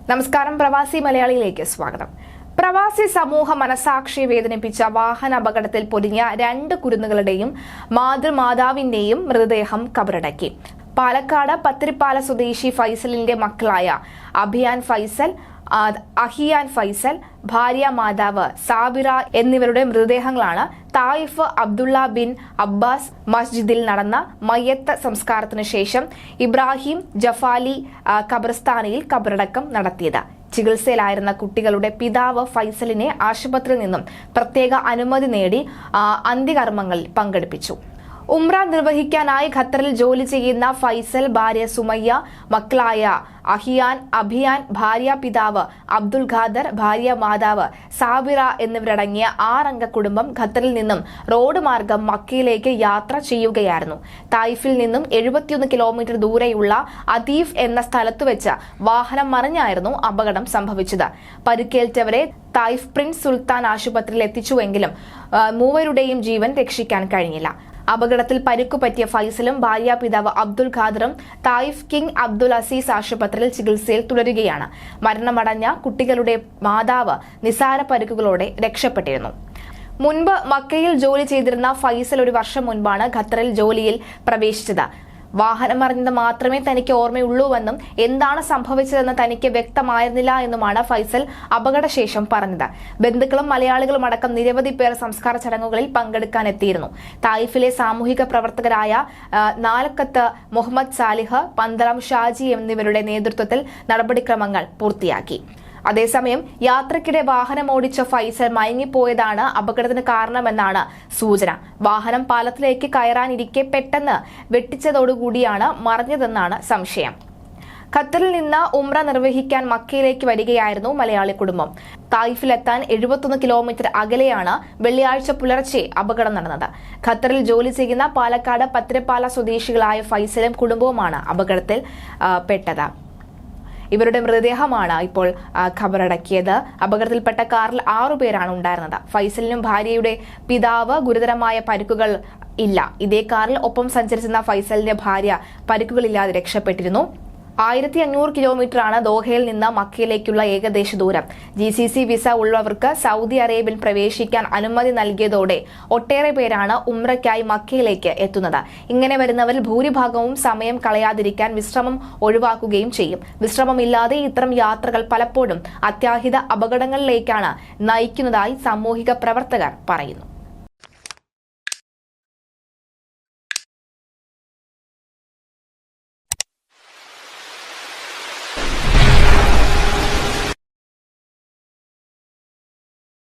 നമസ്കാരം. പ്രവാസി മലയാളിയിലേക്ക് സ്വാഗതം. പ്രവാസി സമൂഹ മനസാക്ഷിയെ വേദനിപ്പിച്ച വാഹന അപകടത്തിൽ പൊരിഞ്ഞ രണ്ട് കുരുന്നുകളുടെയും മാതാവിന്റെയും മൃതദേഹം കബറടക്കി. പാലക്കാട് പത്തിരിപ്പാല സ്വദേശി ഫൈസലിന്റെ മക്കളായ അഹിയാൻ ഫൈസൽ, ഭാര്യ മാതാവ് സാബിറ എന്നിവരുടെ മൃതദേഹങ്ങളാണ് തായിഫ് അബ്ദുള്ള ബിൻ അബ്ബാസ് മസ്ജിദിൽ നടന്ന മയ്യത്ത് സംസ്കാരത്തിനു ശേഷം ഇബ്രാഹിം ജഫാലി ഖബർസ്ഥാനിൽ കബറടക്കം നടത്തിയത്. ചികിത്സയിലായിരുന്ന കുട്ടികളുടെ പിതാവ് ഫൈസലിനെ ആശുപത്രിയിൽ നിന്നും പ്രത്യേക അനുമതി നേടി അന്ത്യകർമ്മങ്ങളിൽ പങ്കെടുപ്പിച്ചു. ഉംറ നിർവഹിക്കാനായി ഖത്തറിൽ ജോലി ചെയ്യുന്ന ഫൈസൽ, ഭാര്യ സുമയ്യ, മക്കളായ അഭിയാൻ, ഭാര്യ പിതാവ് അബ്ദുൽ ഖാദർ, ഭാര്യ മാതാവ് സാബിറ എന്നിവരടങ്ങിയ 6 അംഗ കുടുംബം ഖത്തറിൽ നിന്നും റോഡ് മാർഗം മക്കയിലേക്ക് യാത്ര ചെയ്യുകയായിരുന്നു. തായിഫിൽ നിന്നും 71 കിലോമീറ്റർ ദൂരെയുള്ള അദീഫ് എന്ന സ്ഥലത്തു വെച്ച് വാഹനം മറിഞ്ഞായിരുന്നു അപകടം സംഭവിച്ചത്. പരിക്കേറ്റവരെ തായിഫ് പ്രിൻസ് സുൽത്താൻ ആശുപത്രിയിൽ എത്തിച്ചുവെങ്കിലും മൂവരുടെയും ജീവൻ രക്ഷിക്കാൻ കഴിഞ്ഞില്ല. അപകടത്തിൽ പരിക്കുപറ്റിയ ഫൈസലും ഭാര്യ പിതാവ് Abdul ഖാദറും Taif King Abdul Azeez ആശുപത്രിയിൽ ചികിത്സയിൽ തുടരുകയാണ്. മരണമടഞ്ഞ കുട്ടികളുടെ മാതാവ് നിസാര പരിക്കുകളോടെ രക്ഷപ്പെട്ടിരുന്നു. മുൻപ് മക്കയിൽ ജോലി ചെയ്തിരുന്ന ഫൈസൽ 1 വർഷം മുൻപാണ് ഖത്തറിൽ ജോലിയിൽ പ്രവേശിച്ചത്. വാഹനം മറിഞ്ഞത് മാത്രമേ തനിക്ക് ഓർമ്മയുള്ളൂവെന്നും എന്താണ് സംഭവിച്ചതെന്ന് തനിക്ക് വ്യക്തമായിരുന്നില്ല എന്നുമാണ് ഫൈസൽ അപകടശേഷം പറഞ്ഞത്. ബന്ധുക്കളും മലയാളികളും അടക്കം നിരവധി പേർ സംസ്കാര ചടങ്ങുകളിൽ പങ്കെടുക്കാനെത്തിയിരുന്നു. തായിഫിലെ സാമൂഹിക പ്രവർത്തകരായ നാലക്കത്ത് മുഹമ്മദ് സാലിഹ്, പന്തളം ഷാജി എന്നിവരുടെ നേതൃത്വത്തിൽ നടപടിക്രമങ്ങൾ പൂർത്തിയാക്കി. അതേസമയം യാത്രക്കിടെ വാഹനമോടിച്ച ഫൈസൽ മയങ്ങിപ്പോയതാണ് അപകടത്തിന് കാരണമെന്നാണ് സൂചന. വാഹനം പാലത്തിലേക്ക് കയറാനിരിക്കെ പെട്ടെന്ന് വെട്ടിച്ചതോടുകൂടിയാണ് മറിഞ്ഞതെന്നാണ് സംശയം. ഖത്തറിൽ നിന്ന് ഉംറ നിർവഹിക്കാൻ മക്കയിലേക്ക് വരികയായിരുന്നു മലയാളി കുടുംബം. തായിഫിലെത്താൻ 71 കിലോമീറ്റർ അകലെയാണ് വെള്ളിയാഴ്ച പുലർച്ചെ അപകടം നടന്നത്. ഖത്തറിൽ ജോലി ചെയ്യുന്ന പാലക്കാട് പത്തിരിപ്പാല സ്വദേശികളായ ഫൈസലും കുടുംബവുമാണ് അപകടത്തിൽ പെട്ടത്. ഇവരുടെ മൃതദേഹമാണ് ഇപ്പോൾ ഖബറടക്കിയത്. അപകടത്തിൽപ്പെട്ട കാറിൽ 6 പേരാണ് ഉണ്ടായിരുന്നത്. ഫൈസലിനും ഭാര്യയുടെ പിതാവ് ഗുരുതരമായ പരിക്കുകൾ ഇല്ല. ഇതേ കാറിൽ ഒപ്പം സഞ്ചരിച്ചിരുന്ന ഫൈസലിന്റെ ഭാര്യ പരിക്കുകളില്ലാതെ രക്ഷപ്പെട്ടിരുന്നു. 1500 കിലോമീറ്ററാണ് ദോഹയിൽ നിന്ന് മക്കയിലേക്കുള്ള ഏകദേശ ദൂരം. GCC വിസ ഉള്ളവർക്ക് സൗദി അറേബ്യയിൽ പ്രവേശിക്കാൻ അനുമതി നൽകിയതോടെ ഒട്ടേറെ പേരാണ് ഉംറയ്ക്കായി മക്കയിലേക്ക് എത്തുന്നത്. ഇങ്ങനെ വരുന്നവരിൽ ഭൂരിഭാഗവും സമയം കളയാതിരിക്കാൻ വിശ്രമം ഒഴിവാക്കുകയും ചെയ്യും. വിശ്രമമില്ലാതെ ഇത്തരം യാത്രകൾ പലപ്പോഴും അത്യാഹിത അപകടങ്ങളിലേക്കാണ് നയിക്കുന്നതായി സാമൂഹിക പ്രവർത്തകർ പറയുന്നു.